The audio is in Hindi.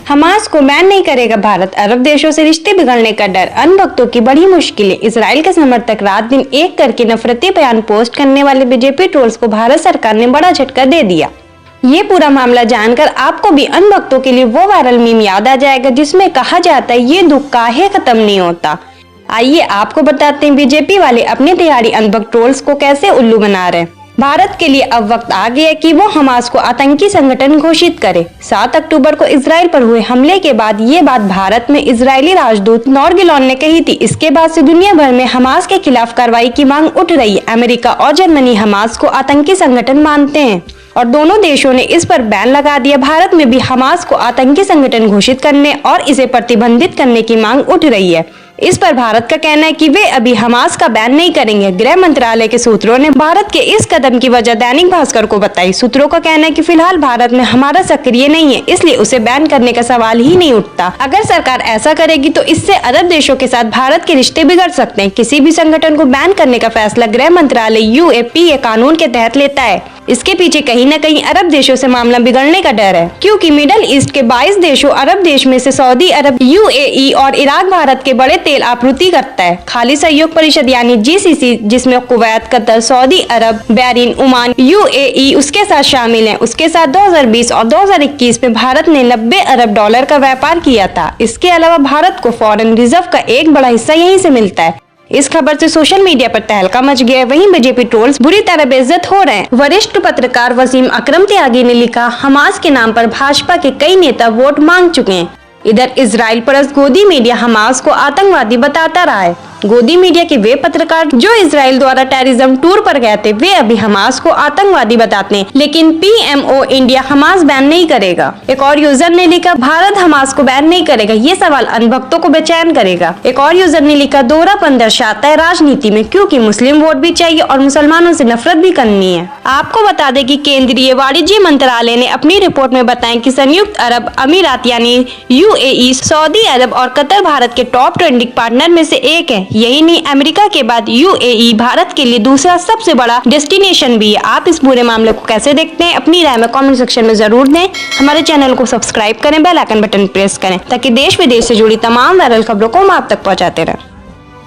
हमास को बैन नहीं करेगा भारत, अरब देशों से रिश्ते बिगड़ने का डर, अन्य भक्तों की बड़ी मुश्किलें। इजराइल के समर्थक रात दिन एक करके नफरती बयान पोस्ट करने वाले बीजेपी ट्रोल्स को भारत सरकार ने बड़ा झटका दे दिया। ये पूरा मामला जानकर आपको भी अन्य भक्तों के लिए वो वायरल मीम याद आ जाएगा जिसमें कहा जाता है ये दुख काहे खत्म नहीं होता। आइए आपको बताते हैं बीजेपी वाले अपने तिहाड़ी अनभक्त ट्रोल्स को कैसे उल्लू बना रहे हैं। भारत के लिए अब वक्त आ गया कि वो हमास को आतंकी संगठन घोषित करे। 7 अक्टूबर को इजराइल पर हुए हमले के बाद ये बात भारत में इजरायली राजदूत नोर गिलोन ने कही थी। इसके बाद से दुनिया भर में हमास के खिलाफ कार्रवाई की मांग उठ रही है। अमेरिका और जर्मनी हमास को आतंकी संगठन मानते हैं और दोनों देशों ने इस पर बैन लगा दिया। भारत में भी हमास को आतंकी संगठन घोषित करने और इसे प्रतिबंधित करने की मांग उठ रही है। इस पर भारत का कहना है कि वे अभी हमास का बैन नहीं करेंगे। गृह मंत्रालय के सूत्रों ने भारत के इस कदम की वजह दैनिक भास्कर को बताई। सूत्रों का कहना है कि फिलहाल भारत में हमारा सक्रिय नहीं है, इसलिए उसे बैन करने का सवाल ही नहीं उठता। अगर सरकार ऐसा करेगी तो इससे अरब देशों के साथ भारत के रिश्ते बिगड़ सकते हैं। किसी भी संगठन को बैन करने का फैसला गृह मंत्रालय UAPA कानून के तहत लेता है। इसके पीछे कहीं न कहीं अरब देशों से मामला बिगड़ने का डर है, क्योंकि मिडल ईस्ट के 22 देशों अरब देश में से सऊदी अरब, UAE और इराक भारत के बड़े तेल आपूर्ति करता है। खाली सहयोग परिषद यानी GCC, जिसमें कुवैत, कतर, सऊदी अरब, बहरीन, ओमान, UAE उसके साथ शामिल है। उसके साथ 2020 और 2021 में भारत ने $90 अरब का व्यापार किया था। इसके अलावा भारत को फॉरेन रिजर्व का एक बड़ा हिस्सा यहीं से मिलता है। इस खबर से सोशल मीडिया पर तहलका मच गया है। वहीं बीजेपी ट्रोल्स बुरी तरह बेइज्जत हो रहे हैं। वरिष्ठ पत्रकार वसीम अकरम त्यागी ने लिखा, हमास के नाम पर भाजपा के कई नेता वोट मांग चुके हैं। इधर इजराइल परस्त गोदी मीडिया हमास को आतंकवादी बताता रहा है। गोदी मीडिया के वे पत्रकार जो इजराइल द्वारा टेररिज्म टूर पर गए थे, वे अभी हमास को आतंकवादी बताते हैं, लेकिन PMO इंडिया हमास बैन नहीं करेगा। एक और यूजर ने लिखा, भारत हमास को बैन नहीं करेगा, ये सवाल अनभक्तों को बेचैन करेगा। एक और यूजर ने लिखा, दोहरापन दर्शाता है राजनीति में, क्योंकि मुस्लिम वोट भी चाहिए और मुसलमानों से नफरत भी करनी है। आपको बता दें कि केंद्रीय वाणिज्य मंत्रालय ने अपनी रिपोर्ट में बताया कि संयुक्त अरब अमीरात यानी UAE, सऊदी अरब और कतर भारत के टॉप ट्रेंडिंग पार्टनर में से एक है। यही नहीं, अमेरिका के बाद UAE भारत के लिए दूसरा सबसे बड़ा डेस्टिनेशन भी है। आप इस पूरे मामले को कैसे देखते हैं, अपनी राय में कमेंट सेक्शन में जरूर दें। हमारे चैनल को सब्सक्राइब करें, बेल आइकन बटन प्रेस करें ताकि देश विदेश से जुड़ी तमाम वायरल खबरों को हम आप तक पहुंचाते रहें।